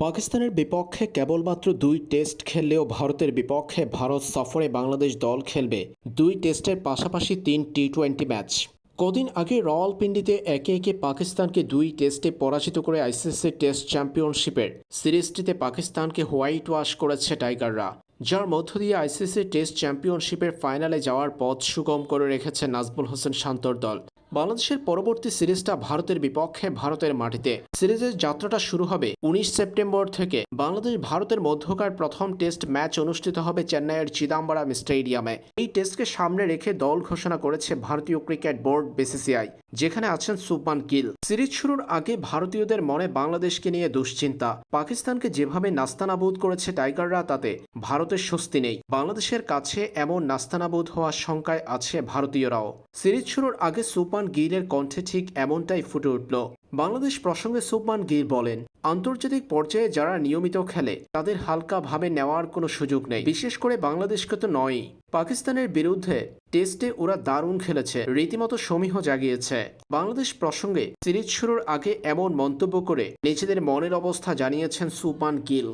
পাকিস্তানের বিপক্ষে কেবলমাত্র ২ টেস্ট খেললেও ভারতের বিপক্ষে ভারত সফরে বাংলাদেশ দল খেলবে ২ টেস্টের পাশাপাশি ৩ টি-২০ ম্যাচ। কদিন আগে রাওয়ালপিন্ডিতে একে একে পাকিস্তানকে ২ টেস্টে পরাজিত করে আইসিসি টেস্ট চ্যাম্পিয়নশিপের সিরিজটিতে পাকিস্তানকে হোয়াইট ওয়াশ করেছে টাইগাররা, যার মধ্য দিয়ে আইসিসি টেস্ট চ্যাম্পিয়নশিপের ফাইনালে যাওয়ার পথ সুগম করে রেখেছে নাজমুল হোসেন শান্তর দল। বাংলাদেশের পরবর্তী সিরিজটা ভারতের বিপক্ষে ভারতের মাটিতে। সিরিজের যাত্রাটা শুরু হবে ১৯ সেপ্টেম্বর থেকে। বাংলাদেশ ভারতের মধ্যকার প্রথম টেস্ট ম্যাচ অনুষ্ঠিত হবে চেন্নাইয়ের চিদাম্বরম স্টেডিয়ামে। এই টেস্টকে সামনে রেখে দল ঘোষণা করেছে ভারতীয় ক্রিকেট বোর্ড বিসিসিআই, যেখানে আছেন শুভমান গিল। সিরিজ শুরুর আগে ভারতীয়দের মনে বাংলাদেশকে নিয়ে দুশ্চিন্তা। পাকিস্তানকে যেভাবে নাস্তানাবুদ করেছে টাইগাররা, তাতে ভারতের স্বস্তি নেই। বাংলাদেশের কাছে এমন নাস্তানাবুদ হওয়ার শঙ্কায় আছে ভারতীয়রাও। সিরিজ শুরুর আগে শুভমান গিলের কণ্ঠে ঠিক এমনটাই ফুটে উঠল। বাংলাদেশ প্রসঙ্গে শুভমান গিল বলেন, আন্তর্জাতিক পর্যায়ে যারা নিয়মিত খেলে তাদের হালকা ভাবে নেওয়ার কোনো সুযোগ নেই, বিশেষ করে বাংলাদেশকে তো নয়ই। পাকিস্তানের বিরুদ্ধে টেস্টে ওরা দারুণ খেলেছে, রীতিমতো সমীহ জাগিয়েছে। বাংলাদেশ প্রসঙ্গে সিরিজ শুরুর আগে এমন মন্তব্য করে নিজেদের মনের অবস্থা জানিয়েছেন শুভমান গিল।